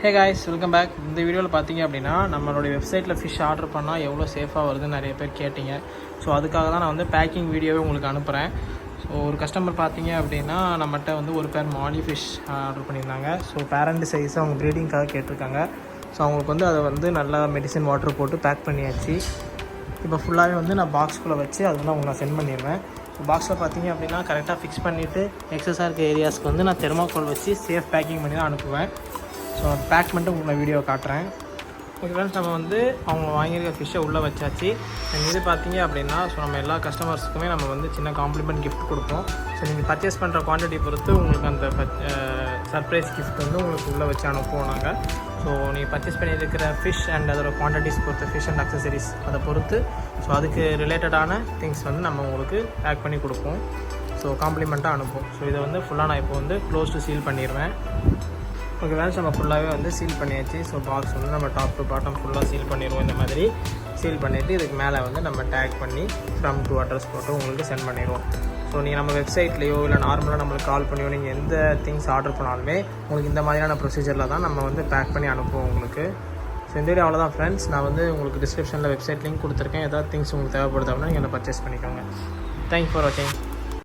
Hey guys, welcome back. இந்த வீடியோவில் பார்த்தீங்க அப்படின்னா நம்மளுடைய வெப்சைட்டில் ஃபிஷ் ஆர்டர் பண்ணால் எவ்வளோ சேஃபாக வருதுன்னு நிறைய பேர் கேட்டிங்க. ஸோ அதுக்காக தான் நான் வந்து பேக்கிங் வீடியோவே உங்களுக்கு அனுப்புகிறேன். ஸோ ஒரு கஸ்டமர் பார்த்தீங்க அப்படின்னா நம்மகிட்ட வந்து ஒரு பேர் மாலி ஃபிஷ் ஆர்டர் பண்ணியிருந்தாங்க. ஸோ பேரண்ட் சைஸ் அவங்க ப்ரீடிங்காக கேட்டிருக்காங்க. ஸோ அவங்களுக்கு வந்து அதை வந்து நல்லா மெடிசன் வாட்டர் போட்டு பேக் பண்ணியாச்சு. இப்போ ஃபுல்லாகவே வந்து நான் பாக்ஸ்குள்ளே வச்சு அது வந்து அவங்க நான் சென்ட் பண்ணிடுவேன். ஸோ பாக்ஸில் பார்த்தீங்க அப்படின்னா கரெக்டாக ஃபிக்ஸ் பண்ணிவிட்டு எக்ஸஸாக இருக்க ஏரியாஸ்க்கு வந்து நான் தெர்மாக்கோல் வச்சு சேஃப் பேக்கிங் பண்ணி தான் அனுப்புவேன். ஸோ பேக் பண்ணிட்டு உங்களுக்கு நான் வீடியோ காட்டுறேன். ஓகே ஃப்ரெண்ட்ஸ், நம்ம வந்து அவங்க வாங்கியிருக்க ஃபிஷ்ஷை உள்ளே வச்சாச்சு. இது பார்த்தீங்க அப்படின்னா ஸோ நம்ம எல்லா கஸ்டமர்ஸுக்குமே நம்ம வந்து சின்ன காம்ப்ளிமெண்ட் கிஃப்ட் கொடுப்போம். ஸோ நீங்கள் பர்ச்சேஸ் பண்ணுற குவான்டிட்டி பொறுத்து உங்களுக்கு அந்த சர்ப்ரைஸ் கிஃப்ட் வந்து உங்களுக்கு உள்ளே வச்சு அனுப்புவோம் நாங்கள். ஸோ நீங்கள் பர்ச்சேஸ் பண்ணியிருக்கிற ஃபிஷ் அண்ட் அதோட குவான்டிட்டிஸ் பொறுத்து, ஃபிஷ் அண்ட் அக்சசரிஸ் அதை பொறுத்து ஸோ அதுக்கு ரிலேட்டடான திங்ஸ் வந்து நம்ம உங்களுக்கு பேக் பண்ணி கொடுப்போம். ஸோ காம்ப்ளிமெண்ட்டாக அனுப்புவோம். ஸோ இதை வந்து ஃபுல்லாக நான் இப்போ வந்து க்ளோஸ் டு சீல் பண்ணிடுவேன். ஓகே ஃப்ரெண்ட்ஸ், நம்ம ஃபுல்லாகவே வந்து சீல் பண்ணியாச்சு. ஸோ பாக்ஸ் வந்து நம்ம டாப் டு பாட்டம் ஃபுல்லாக சீல் பண்ணிடுவோம். இந்த மாதிரி சீல் பண்ணிவிட்டு இதுக்கு மேலே வந்து நம்ம டேக் பண்ணி ஃப்ரம் டு அட்ரஸ் போட்டு உங்களுக்கு சென்ட் பண்ணிடுவோம். ஸோ நீங்கள் நம்ம வெப்சைட்லேயோ இல்லை நார்மலாக நம்மளுக்கு கால் பண்ணியோ நீங்கள் எந்த திங்ஸ் ஆர்டர் பண்ணாலுமே உங்களுக்கு இந்த மாதிரியான ப்ரொசீஜரில் தான் நம்ம வந்து பேக் பண்ணி அனுப்புவோம் உங்களுக்கு. ஸோ இந்த வீடியோ அவ்வளோதான் ஃப்ரெண்ட்ஸ். நான் வந்து உங்களுக்கு டிஸ்கிரிப்ஷனில் வெப்சைட் லிங்க் கொடுத்துருக்கேன். ஏதாவது திங்ஸ் உங்களுக்கு தேவைப்படுது அப்படின்னா நீங்கள் பர்ச்சேஸ் பண்ணிக்கோங்க. தேங்க்யூ ஃபார் வாட்சிங்.